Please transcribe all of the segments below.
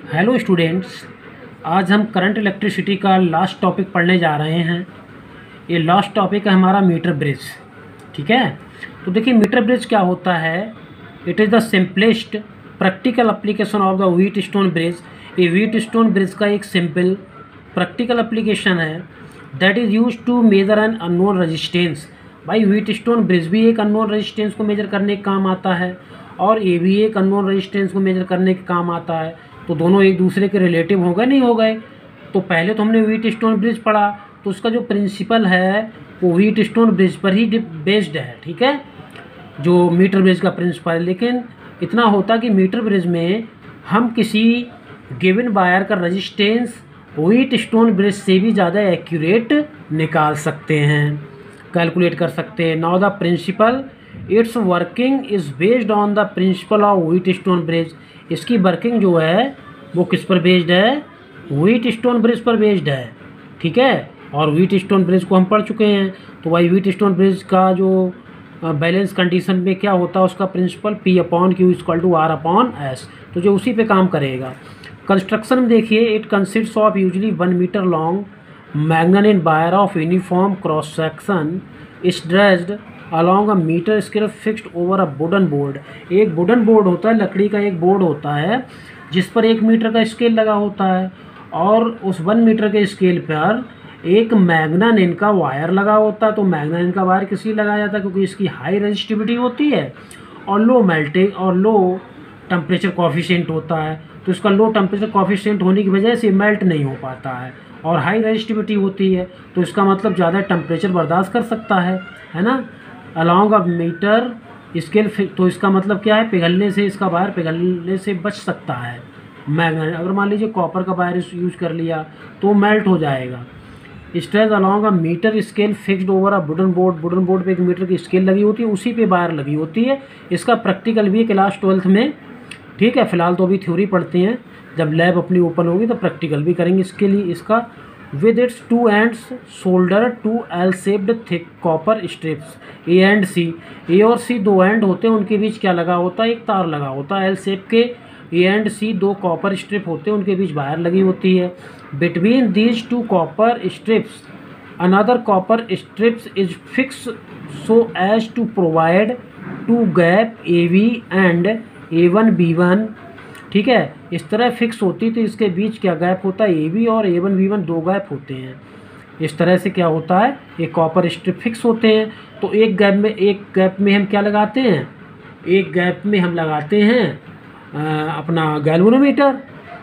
Hello students. आज हम current electricity का लास्ट टॉपिक पढ़ने जा रहे हैं। ये लास्ट टॉपिक है हमारा मीटर ब्रिज। ठीक है, तो देखिए मीटर ब्रिज क्या होता है। It is the simplest practical application of the Wheatstone bridge. ये व्हीट स्टोन ब्रिज का एक सिंपल प्रैक्टिकल एप्लीकेशन है that is use to measure an unknown resistance. भाई व्हीट स्टोन ब्रिज भी एक अननोन रेजिस्टेंस को मेजर करने का काम आता है और ये भी एक अननोन रेजिस्टेंस को मेजर करने का काम आता है। तो दोनों एक दूसरे के रिलेटिव हो गए नहीं हो गए। तो पहले तो हमने व्हीट स्टोन ब्रिज पढ़ा, तो उसका जो प्रिंसिपल है वो व्हीट स्टोन ब्रिज पर ही बेस्ड है। ठीक है, जो मीटर ब्रिज का प्रिंसिपल है। लेकिन इतना होता कि मीटर ब्रिज में हम किसी गिवन वायर का रेजिस्टेंस व्हीट स्टोन ब्रिज से भी ज़्यादा एक्यूरेट निकाल सकते हैं, कैलकुलेट कर सकते हैं। Now the principle its working is based on the principle of Wheatstone bridge. इसकी वर्किंग जो है वो किस पर बेस्ड है? व्हीट स्टोन ब्रिज पर बेस्ड है। ठीक है, और व्हीट स्टोन ब्रिज को हम पढ़ चुके हैं। तो भाई व्हीट स्टोन ब्रिज का जो बैलेंस कंडीशन में क्या होता है उसका प्रिंसिपल P/Q = R/S, तो जो उसी पे काम करेगा। कंस्ट्रक्शन में देखिए, it consists of usually 1 metre long magnetic wire of uniform cross section stretched along a metre scale fixed over a wooden board. एक वुडन बोर्ड होता है, लकड़ी का एक बोर्ड होता है जिस पर 1 मीटर का स्केल लगा होता है और उस 1 मीटर के स्केल पर एक मैग्नेटिक का वायर लगा होता है। तो मैग्नेटिक का वायर किस लिए लगाया जाता है? क्योंकि इसकी हाई रेजिस्टिविटी होती है और लो मेल्टिंग और लो टेम्परेचर कॉफिशिएंट होता है। तो इसका लो टेम्परेचर कॉफिशिएंट होने की वजह से मेल्ट नहीं हो पाता है और हाई रेजिस्टिविटी होती है, तो इसका मतलब ज़्यादा टेम्परेचर बर्दाश्त कर सकता है ना। अलॉन्ग अ मीटर स्केल, तो इसका मतलब क्या है? पिघलने से, इसका वायर पिघलने से बच सकता है मैग्नेट। अगर मान लीजिए कॉपर का वायर यूज कर लिया तो मेल्ट हो जाएगा। Stretch along a metre scale fixed over a wooden board. Wooden board पे 1 मीटर की स्केल लगी होती है, उसी पे वायर लगी होती है। इसका प्रैक्टिकल भी है क्लास 12th में। ठीक है, फिलहाल तो अभी थ्योरी पढ़ते हैं, जब लैब अपनी ओपन होगी तो प्रैक्टिकल भी करेंगे इसके लिए। इसका with its 2 ends shoulder to L shaped thick copper strips. A and C, A और सी 2 एंड होते हैं, उनके बीच क्या लगा होता है? एक तार लगा होता है। एल शेप के A and C 2 copper strip होते हैं, उनके बीच वायर लगी होती है। Between these 2 copper strips another copper strips is fix so as to provide 2 gap A-V and A1-B1। ठीक है, इस तरह फिक्स होती, तो इसके बीच क्या गैप होता है? A-V और A1-B1 2 गैप होते हैं। इस तरह से क्या होता है? ये कॉपर स्ट्रिप फिक्स होते हैं। तो एक गैप में हम क्या लगाते हैं? एक गैप में हम लगाते हैं अपना गैल्वेनोमीटर,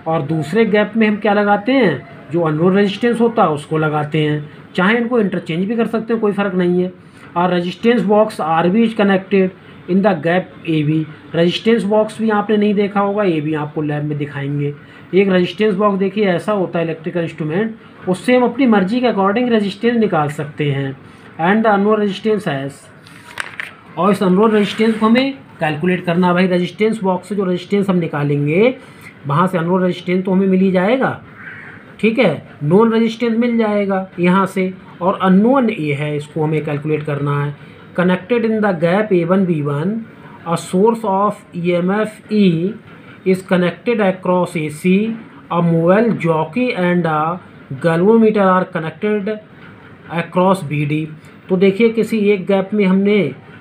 और दूसरे गैप में हम क्या लगाते हैं? जो अननोन रेजिस्टेंस होता है उसको लगाते हैं। चाहे इनको इंटरचेंज भी कर सकते हैं, कोई फ़र्क नहीं है। और resistance box RB is connected in the gap A-V। Resistance box भी आपने नहीं देखा होगा, ये भी आपको लैब में दिखाएंगे। एक रेजिस्टेंस बॉक्स देखिए ऐसा होता है इलेक्ट्रिकल इंस्ट्रूमेंट, उससे हम अपनी मर्जी के अकॉर्डिंग रेजिस्टेंस निकाल सकते हैं। And the unknown resistance as, और इस अननोन रेजिस्टेंस को हमें कैलकुलेट करना। भाई रेजिस्टेंस बॉक्स से जो रेजिस्टेंस हम निकालेंगे वहाँ से अननोन रेजिस्टेंस तो हमें मिल ही जाएगा। ठीक है, नॉन रेजिस्टेंस मिल जाएगा यहाँ से, और अननोन ये है, इसको हमें कैलकुलेट करना है। Connected in the gap A1-B1 a source of EMF E is connected across AC, a mobile jockey and a galvanometer are connected across BD। तो देखिए किसी एक गैप में हमने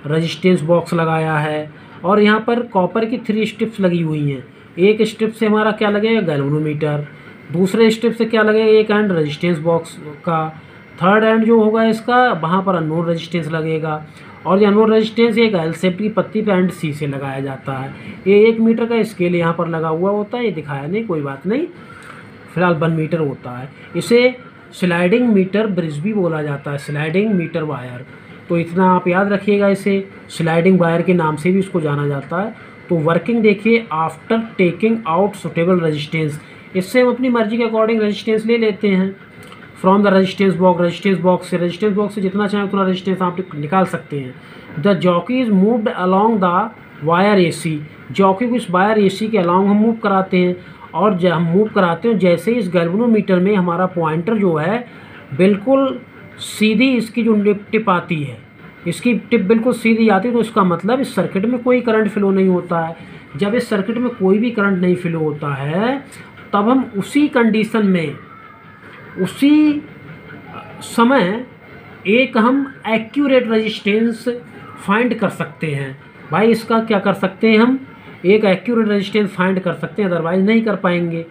रेजिस्टेंस बॉक्स लगाया है और यहाँ पर कॉपर की 3 स्ट्रिप्स लगी हुई हैं। एक स्ट्रिप से हमारा क्या लगेगा? गैल्वेनोमीटर। दूसरे स्ट्रिप से क्या लगेगा? एक एंड रेजिस्टेंस बॉक्स का। थर्ड एंड जो होगा इसका, वहाँ पर अननोन रेजिस्टेंस लगेगा। और ये अननोन रेजिस्टेंस एक एल शेप की पत्ती पे एंड सी से लगाया जाता है। ये 1 मीटर का स्केल यहाँ पर लगा हुआ होता है, ये दिखाया नहीं, कोई बात नहीं, फिलहाल 1 मीटर होता है। इसे स्लाइडिंग मीटर ब्रिज भी बोला जाता है, स्लाइडिंग मीटर वायर। तो इतना आप याद रखिएगा, इसे स्लाइडिंग वायर के नाम से भी इसको जाना जाता है। तो वर्किंग देखिए, after taking out suitable resistance, इससे हम अपनी मर्जी के अकॉर्डिंग रेजिस्टेंस ले लेते हैं from the resistance box. Resistance box से जितना चाहें उतना रेजिस्टेंस आप निकाल सकते हैं। The jockey is moved along the wire AC, jockey को इस वायर AC के अलॉन्ग हम मूव कराते हैं। और जब हम मूव कराते हैं, जैसे ही इस गैल्वेनोमीटर में हमारा पॉइंटर जो है बिल्कुल सीधी, इसकी जो टिप आती है, इसकी टिप बिल्कुल सीधी आती है, तो इसका मतलब इस सर्किट में कोई करंट फ्लो नहीं होता है। जब इस सर्किट में कोई भी करंट नहीं फ्लो होता है तब हम उसी कंडीशन में उसी समय एक हम एक्यूरेट रेजिस्टेंस फाइंड कर सकते हैं। भाई इसका क्या कर सकते हैं, हम एक एक्यूरेट रेजिस्टेंस फाइंड कर सकते हैं, अदरवाइज़ नहीं कर पाएंगे।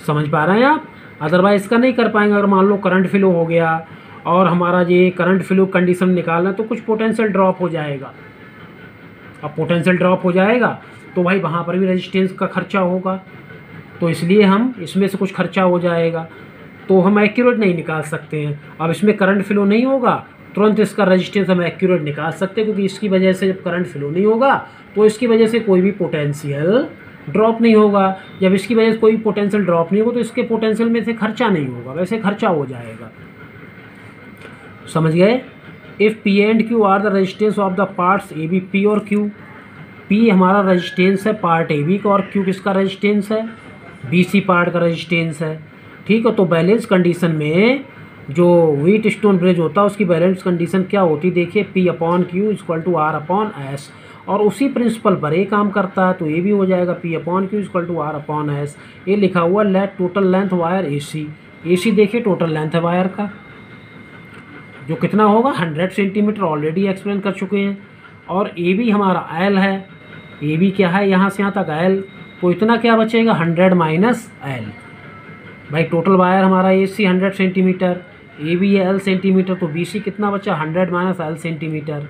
समझ पा रहे हैं आप? अदरवाइज़ इसका नहीं कर पाएंगे। अगर मान लो करंट फ्लो हो गया और हमारा ये करंट फ्लो कंडीशन निकालना है तो कुछ पोटेंशियल ड्रॉप हो जाएगा। अब पोटेंशियल ड्रॉप हो जाएगा तो भाई वहाँ पर भी रेजिस्टेंस का खर्चा होगा, तो इसलिए हम इसमें से कुछ खर्चा हो जाएगा, तो हम एक्यूरेट नहीं निकाल सकते हैं। अब इसमें करंट फ्लो नहीं होगा, तुरंत इसका रेजिस्टेंस हम एक्यूरेट निकाल सकते हैं, क्योंकि इसकी वजह से जब करंट फ्लो नहीं होगा तो इसकी वजह से कोई भी पोटेंशियल ड्रॉप नहीं होगा। जब इसकी वजह से कोई पोटेंशियल ड्रॉप नहीं होगा तो इसके पोटेंशियल में से खर्चा नहीं होगा, वैसे खर्चा हो जाएगा। समझ गए? If P and Q are the resistance of the parts A B, P और क्यू, पी हमारा रेजिस्टेंस है पार्ट ए बी का और क्यू किसका रेजिस्टेंस है, बी सी पार्ट का रेजिस्टेंस है। ठीक है, तो बैलेंस कंडीशन में जो व्हीट स्टोन ब्रिज होता है उसकी बैलेंस कंडीशन क्या होती है, देखिए P upon Q equal to R upon S, और उसी प्रिंसिपल पर ये काम करता है, तो ये भी हो जाएगा P upon Q equal to R upon S. ये लिखा हुआ let total length wire A C, A C देखिए टोटल लेंथ है वायर का जो कितना होगा 100 सेंटीमीटर, ऑलरेडी एक्सप्लेन कर चुके हैं। और ए बी हमारा एल है, ए बी क्या है यहाँ से यहाँ तक एल, तो इतना क्या बचेगा 100 माइनस एल। भाई टोटल वायर हमारा ए सी 100 सेंटीमीटर, ए बी है एल सेंटीमीटर, तो बी सी कितना बचा 100 minus L centimetre.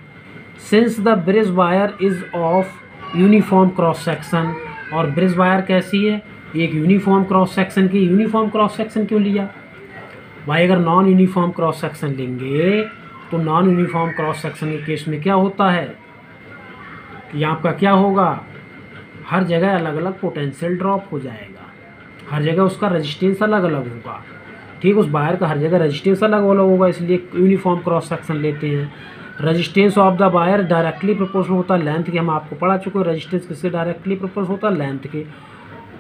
Since the bridge wire is of uniform cross section, और ब्रिज वायर कैसी है, एक यूनिफॉर्म क्रॉस सेक्शन की। यूनिफॉर्म क्रॉस सेक्शन क्यों लिया भाई, अगर नॉन यूनिफॉर्म क्रॉस सेक्शन लेंगे तो नॉन यूनिफॉर्म क्रॉस सेक्शन के केस में क्या होता है कि यहाँ आपका क्या होगा, हर जगह अलग अलग पोटेंशियल ड्रॉप हो जाएगा, हर जगह उसका रेजिस्टेंस अलग अलग होगा। ठीक, उस वायर का हर जगह रेजिस्टेंस अलग अलग होगा, इसलिए यूनिफॉर्म क्रॉस सेक्शन लेते हैं। Resistance of the wire directly proportional होता है लेंथ के, हम आपको पढ़ा चुके हैं रेजिस्टेंस किससे डायरेक्टली प्रोपोर्शनल होता है, लेंथ के।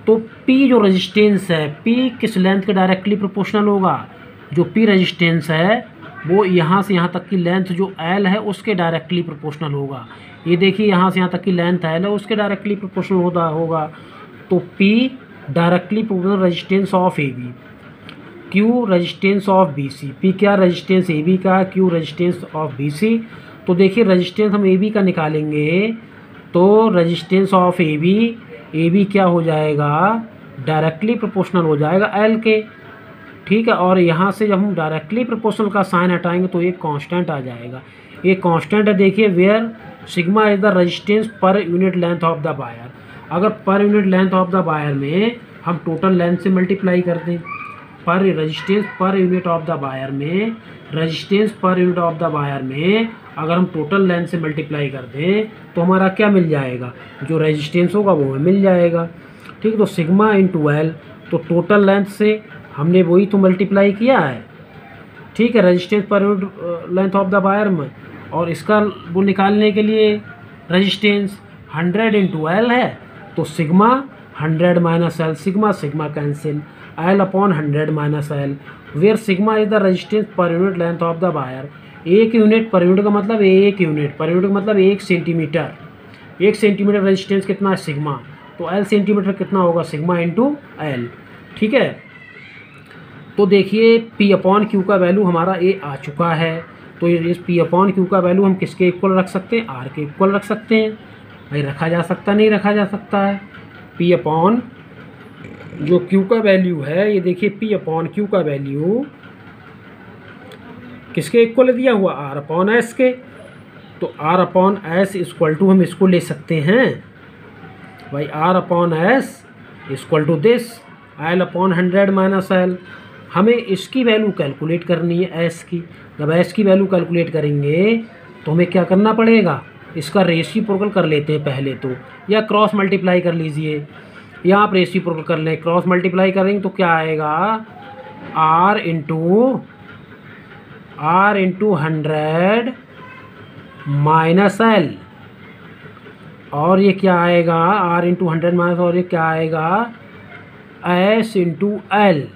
तो P जो रेजिस्टेंस है, P किस लेंथ के डायरेक्टली प्रोपोर्शनल होगा, जो P रेजिस्टेंस है वो यहाँ से यहाँ तक की लेंथ जो L है उसके डायरेक्टली प्रोपोर्शनल होगा। ये देखिए यहाँ से यहाँ तक की लेंथ L है उसके डायरेक्टली प्रोपोर्शनल होगा। तो P directly proportional resistance of A B, Q resistance of B C. P क्या रेजिस्टेंस ए बी का, Q resistance of B C. तो देखिए रेजिस्टेंस हम ए बी का निकालेंगे तो रेजिस्टेंस ऑफ ए बी क्या हो जाएगा, डायरेक्टली प्रोपोर्शनल हो जाएगा L के। ठीक है, और यहाँ से जब हम डायरेक्टली प्रोपोर्शनल का साइन हटाएंगे तो एक कांस्टेंट आ जाएगा। एक कांस्टेंट है देखिए, where sigma is the resistance per unit length of the wire. अगर per unit length of the wire में हम टोटल लेंथ से मल्टीप्लाई कर दें, पर resistance per unit of the wire में, resistance per unit of the wire में अगर हम टोटल लेंथ से मल्टीप्लाई कर दें तो हमारा क्या मिल जाएगा, जो रेजिस्टेंस होगा वो मिल जाएगा। ठीक, तो सिग्मा इंटू एल, तो टोटल लेंथ से हमने वही तो मल्टीप्लाई किया है। ठीक है, resistance per unit length of the wire में, और इसका वो निकालने के लिए रेजिस्टेंस 100 इंटू एल है, तो sigma 100 minus L, sigma sigma cancel, L upon 100 minus L, where sigma is the resistance per unit length of the wire. एक यूनिट पर यूनिट का मतलब एक यूनिट, पर यूनिट का मतलब 1 सेंटीमीटर। 1 सेंटीमीटर रेजिस्टेंस कितना है सिग्मा, तो L centimetre कितना होगा, सिग्मा इंटू एल। ठीक है, तो देखिए P अपॉन क्यू का वैल्यू हमारा ए आ चुका है, तो इस P अपॉन क्यू का वैल्यू हम किसके इक्वल रख सकते हैं, R के इक्वल रख सकते हैं। भाई रखा जा सकता नहीं रखा जा सकता है। P अपॉन जो Q का वैल्यू है, ये देखिए P अपॉन क्यू का वैल्यू किसके इक्वल दिया हुआ, R अपॉन एस के। तो R upon S equal to हम इसको ले सकते हैं भाई, R upon S equal to this L upon 100 minus L. हमें इसकी वैल्यू कैलकुलेट करनी है एस की। जब एस की वैल्यू कैलकुलेट करेंगे तो हमें क्या करना पड़ेगा, इसका रेसिप्रोकल कर लेते हैं पहले तो, या क्रॉस मल्टीप्लाई कर लीजिए, या आप रेसिप्रोकल कर लें। क्रॉस मल्टीप्लाई करेंगे तो क्या आएगा, R इंटू 100 माइनस एल, और ये क्या आएगा R इंटू 100 माइनस, और ये क्या आएगा S इंटू एल।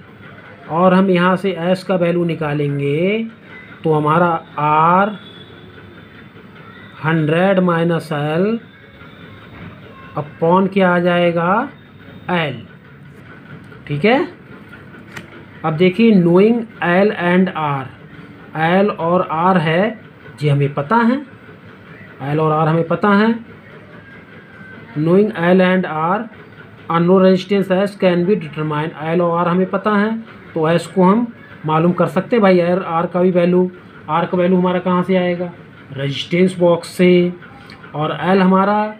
और हम यहाँ से S का वैल्यू निकालेंगे तो हमारा R 100 माइनस एल अपॉन क्या आ जाएगा L। ठीक है। अब देखिए knowing L and R, L और आर है जी हमें पता है, एल और आर हमें पता है। Knowing L and R unknown resistance S can be determine, L और आर हमें पता है तो एस को हम मालूम कर सकते हैं भाई। आर का भी वैल्यू, आर का वैल्यू हमारा कहाँ से आएगा, रेजिस्टेंस बॉक्स से। और एल हमारा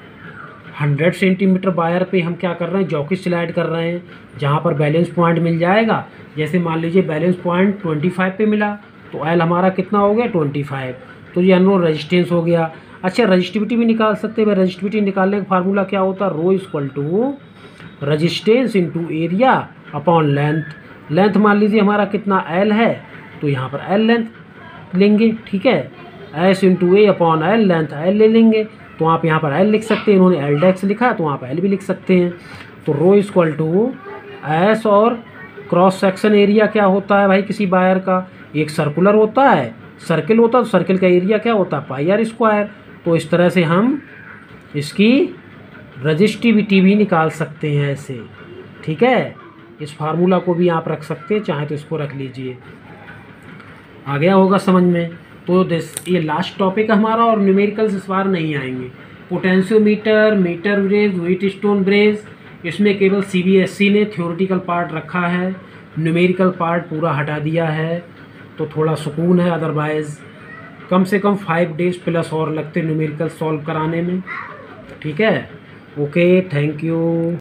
100 सेंटीमीटर वायर पे हम क्या कर रहे हैं, जॉकी स्लाइड कर रहे हैं, जहाँ पर बैलेंस पॉइंट मिल जाएगा। जैसे मान लीजिए बैलेंस पॉइंट 25 पे मिला तो एल हमारा कितना हो गया 25, तो ये अननोन रेजिस्टेंस हो गया। अच्छा रजिस्टिविटी भी निकाल सकते हैं भाई, रजिस्टिविटी निकालने का फार्मूला क्या होता है, rho equal to resistance into area upon length. Length मान लीजिए हमारा कितना एल है तो यहाँ पर एल लेंथ लेंगे, ठीक है। एस इंटू ए अपॉन एल, लेंथ एल ले लेंगे तो आप यहाँ पर एल लिख सकते हैं, इन्होंने एल डेक्स लिखा तो आप एल भी लिख सकते हैं। तो रो इक्वल टू एस और क्रॉस सेक्शन एरिया क्या होता है भाई किसी वायर का, एक सर्कुलर होता है, सर्किल होता है तो सर्किल का एरिया क्या होता है पाई आर स्क्वायर। तो इस तरह से हम इसकी रजिस्टिविटी भी निकाल सकते हैं ऐसे, ठीक है। इस फार्मूला को भी आप रख सकते हैं, चाहे तो इसको रख लीजिए। आ गया होगा समझ में। तो ये लास्ट टॉपिक हमारा, और न्यूमेरिकल्स इस बार नहीं आएंगे। पोटेंशियोमीटर, मीटर ब्रेज, व्हीट स्टोन ब्रेज, इसमें केवल CBSE ने थ्योरेटिकल पार्ट रखा है, न्यूमेरिकल पार्ट पूरा हटा दिया है, तो थोड़ा सुकून है। अदरवाइज़ कम से कम 5 डेज प्लस और लगते न्यूमेरिकल सॉल्व कराने में, ठीक है। Okay, thank you.